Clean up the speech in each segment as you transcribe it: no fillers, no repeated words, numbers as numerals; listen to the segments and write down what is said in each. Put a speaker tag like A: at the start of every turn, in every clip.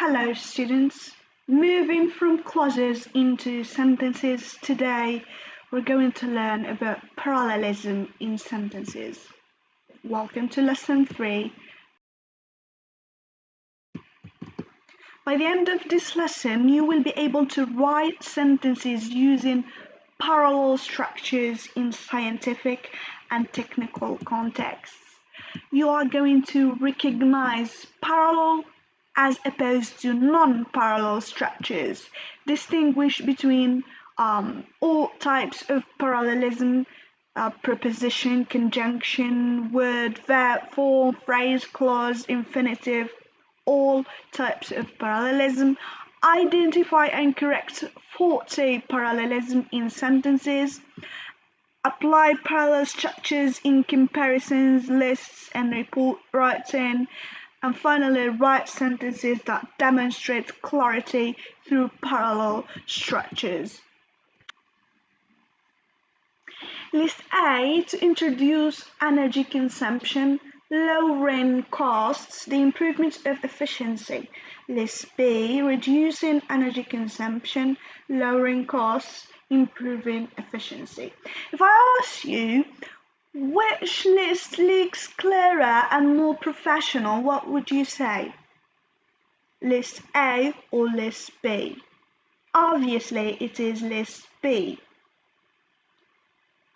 A: Hello, students. Moving from clauses into sentences today, we're going to learn about parallelism in sentences. Welcome to lesson 3. By the end of this lesson, you will be able to write sentences using parallel structures in scientific and technical contexts. You are going to recognize parallel as opposed to non-parallel structures, distinguish between all types of parallelism, preposition, conjunction, word, verb, form, phrase, clause, infinitive, all types of parallelism, identify and correct faulty parallelism in sentences, apply parallel structures in comparisons, lists, and report writing, and finally write sentences that demonstrate clarity through parallel structures. List A, to introduce energy consumption, lowering costs, the improvement of efficiency. List B, reducing energy consumption, lowering costs, improving efficiency. If I ask you, which list looks clearer and more professional, what would you say? List A or list B? Obviously, it is list B.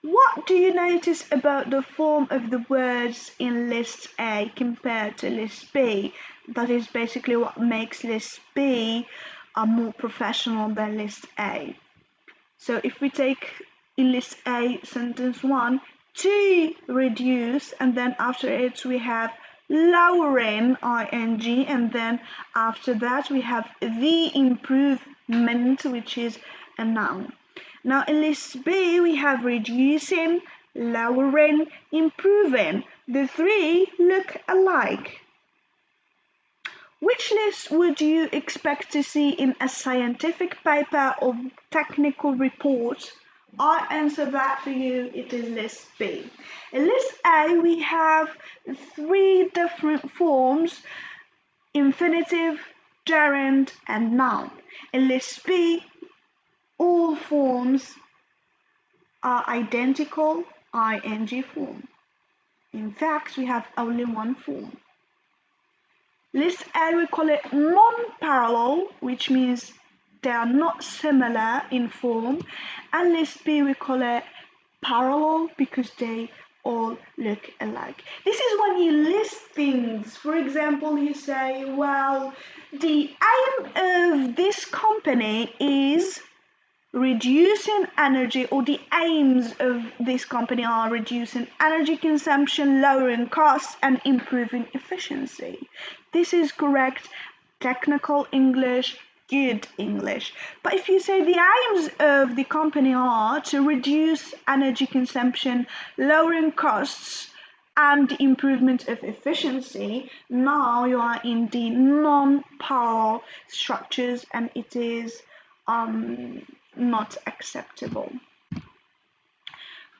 A: What do you notice about the form of the words in list A compared to list B? That is basically what makes list B more professional than list A. So if we take in list A sentence 1, to reduce, and then after it we have lowering ing, and then after that we have the improvement, which is a noun. Now in list B we have reducing, lowering, improving. The three look alike. Which list would you expect to see in a scientific paper or technical report? I answer that for you, it is list B. In list A, we have 3 different forms: infinitive, gerund, and noun. In list B, all forms are identical, ing form. In fact, we have only one form. List A, we call it non-parallel, which means they are not similar in form, and list B we call it parallel because they all look alike. This is when you list things. For example, you say, well, the aim of this company is reducing energy, or the aims of this company are reducing energy consumption, lowering costs, and improving efficiency. This is correct technical English, good English. But if you say the aims of the company are to reduce energy consumption, lowering costs, and the improvement of efficiency, now you are in the non-parallel structures, and it is not acceptable.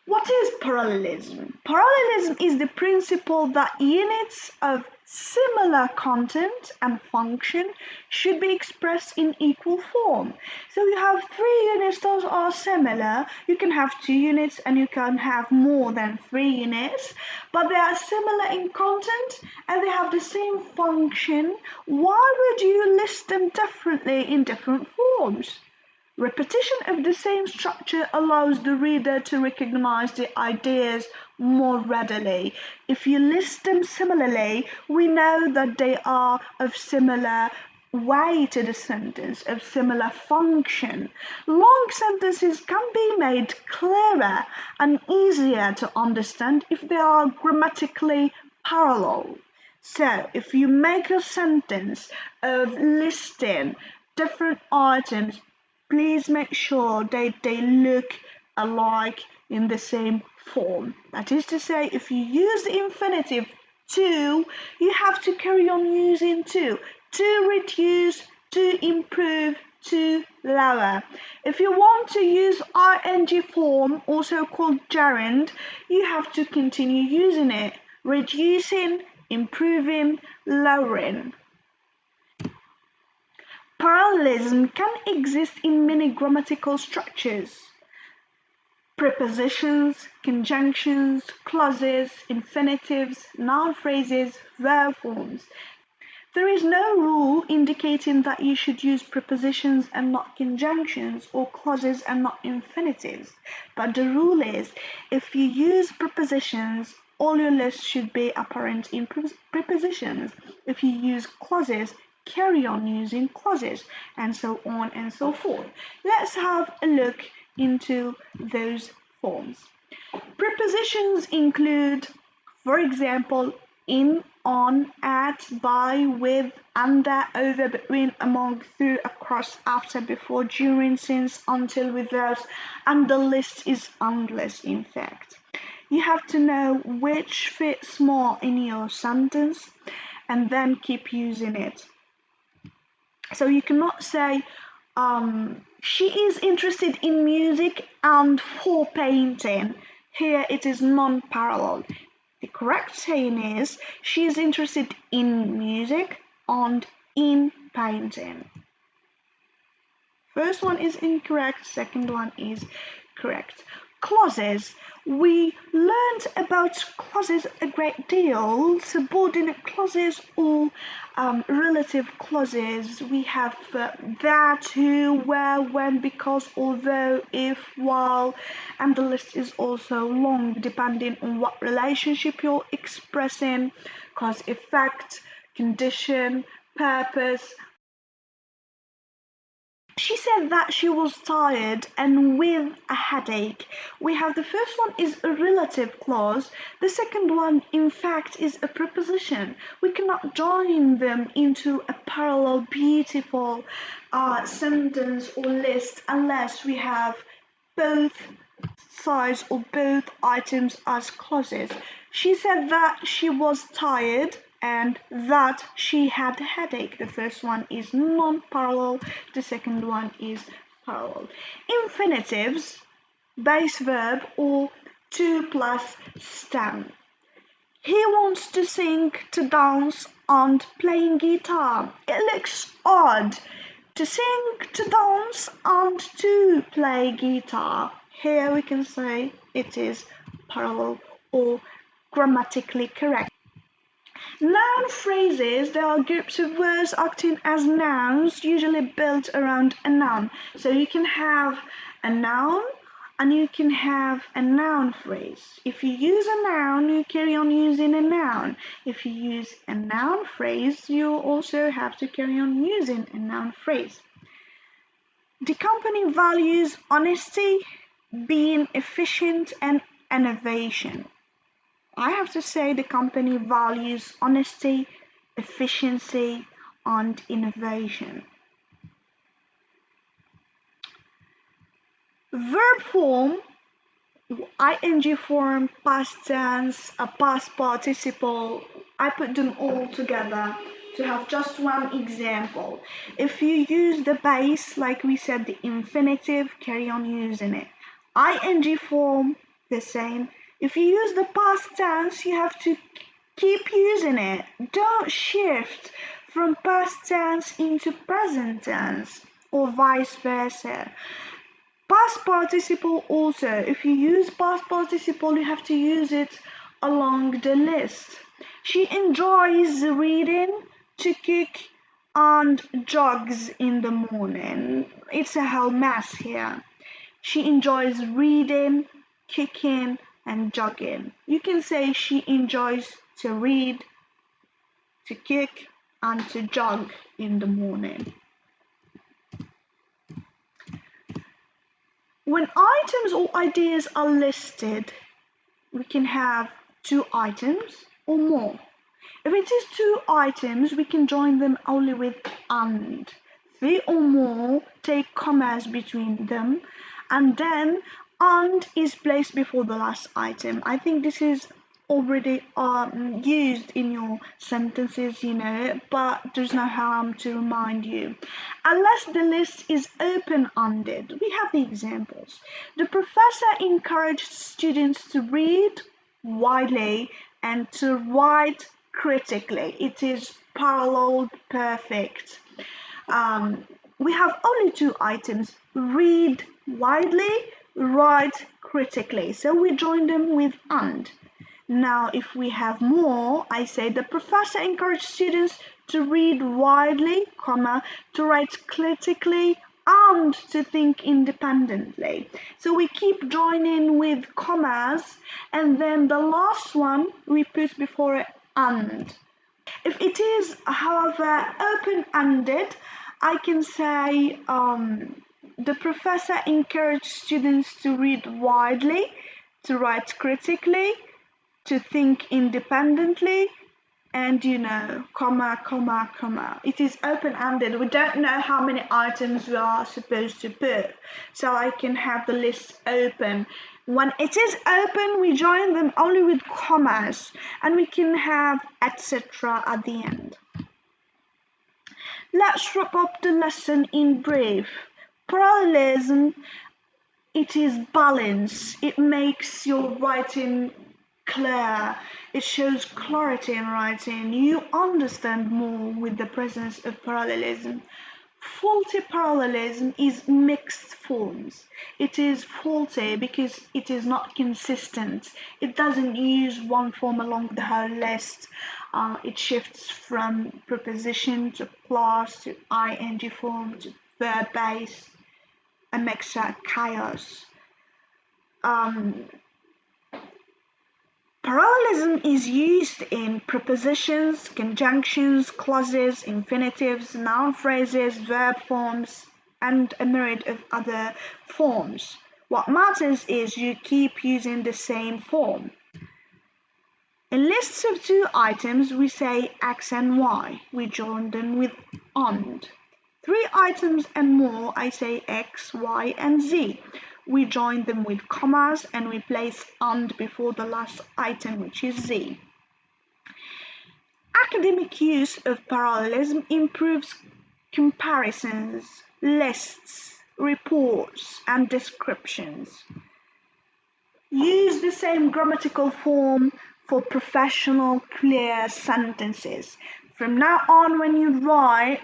A: What is parallelism? Parallelism is the principle that units of similar content and function should be expressed in equal form. So you have 3 units, those are similar. You can have 2 units and you can have more than 3 units, but they are similar in content and they have the same function. Why would you list them differently in different forms? Repetition of the same structure allows the reader to recognize the ideas more readily. If you list them similarly, we know that they are of similar way to the sentence, of similar function. Long sentences can be made clearer and easier to understand if they are grammatically parallel. So, if you make a sentence of listing different items, please make sure they look alike in the same form. That is to say, if you use the infinitive to, you have to carry on using to reduce, to improve, to lower. If you want to use ing form, also called gerund, you have to continue using it, reducing, improving, lowering. Parallelism can exist in many grammatical structures: prepositions, conjunctions, clauses, infinitives, noun phrases, verb forms. There is no rule indicating that you should use prepositions and not conjunctions, or clauses and not infinitives. But the rule is, if you use prepositions, all your list should be apparent in prepositions. If you use clauses, carry on using clauses, and so on and so forth. Let's have a look into those forms. Prepositions include, for example, in, on, at, by, with, under, over, between, among, through, across, after, before, during, since, until, without, and the list is endless in fact. You have to know which fits more in your sentence and then keep using it. So you cannot say, she is interested in music and for painting. Here it is non-parallel. The correct saying is, she is interested in music and in painting. First one is incorrect, second one is correct. Clauses. We learned about clauses a great deal. Subordinate clauses or relative clauses. We have that, who, where, when, because, although, if, while, and the list is also long depending on what relationship you're expressing: cause, effect, condition, purpose. She said that she was tired and with a headache. We have the first one is a relative clause. The second one, in fact, is a preposition. We cannot join them into a parallel, beautiful sentence or list unless we have both sides or both items as clauses. She said that she was tired and that she had a headache. The first one is non-parallel, the second one is parallel. Infinitives, base verb or to plus stem. He wants to sing, to dance, and playing guitar. It looks odd. To sing, to dance, and to play guitar. Here we can say it is parallel or grammatically correct. Noun phrases, they are groups of words acting as nouns, usually built around a noun. So you can have a noun and you can have a noun phrase. If you use a noun, you carry on using a noun. If you use a noun phrase, you also have to carry on using a noun phrase. The company values honesty, being efficient, and innovation. I have to say the company values honesty, efficiency, and innovation. Verb form, ing form, past tense, a past participle, I put them all together to have just one example. If you use the base, like we said, the infinitive, carry on using it. Ing form, the same. If you use the past tense, you have to keep using it. Don't shift from past tense into present tense or vice versa. Past participle also. If you use past participle, you have to use it along the list. She enjoys reading, to cook, and jogs in the morning. It's a whole mess here. She enjoys reading, cooking, and jogging. You can say she enjoys to read, to cook, and to jog in the morning. When items or ideas are listed, we can have two items or more. If it is two items, we can join them only with and. Three or more take commas between them, and then and is placed before the last item. I think this is already used in your sentences, you know, but there's no harm to remind you. Unless the list is open-ended, we have the examples. The professor encouraged students to read widely and to write critically. It is parallel perfect. we have only two items: read widely, write critically. So we join them with and. Now, if we have more, I say the professor encouraged students to read widely, comma, to write critically, and to think independently. So we keep joining with commas, and then the last one we put before it and. If it is, however, open-ended, I can say the professor encouraged students to read widely, to write critically, to think independently, and comma, comma, comma. It is open-ended. We don't know how many items we are supposed to put, so I can have the list open. When it is open, we join them only with commas, and we can have etc. at the end. Let's wrap up the lesson in brief. Parallelism, it is balance. It makes your writing clear. It shows clarity in writing. You understand more with the presence of parallelism. Faulty parallelism is mixed forms. It is faulty because it is not consistent. It doesn't use one form along the whole list. It shifts from preposition to clause to ing form to verb base, a mixture chaos. Parallelism is used in prepositions, conjunctions, clauses, infinitives, noun phrases, verb forms, and a myriad of other forms. What matters is you keep using the same form. In lists of two items, we say X and Y. We join them with AND. Three items and more, I say X, Y, and Z. We join them with commas and we place AND before the last item, which is Z. Academic use of parallelism improves comparisons, lists, reports, and descriptions. Use the same grammatical form for professional, clear sentences. From now on, when you write,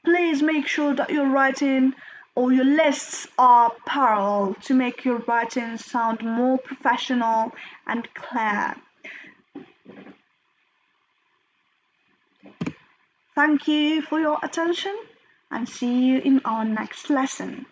A: please make sure that your writing or your lists are parallel to make your writing sound more professional and clear. Thank you for your attention and see you in our next lesson.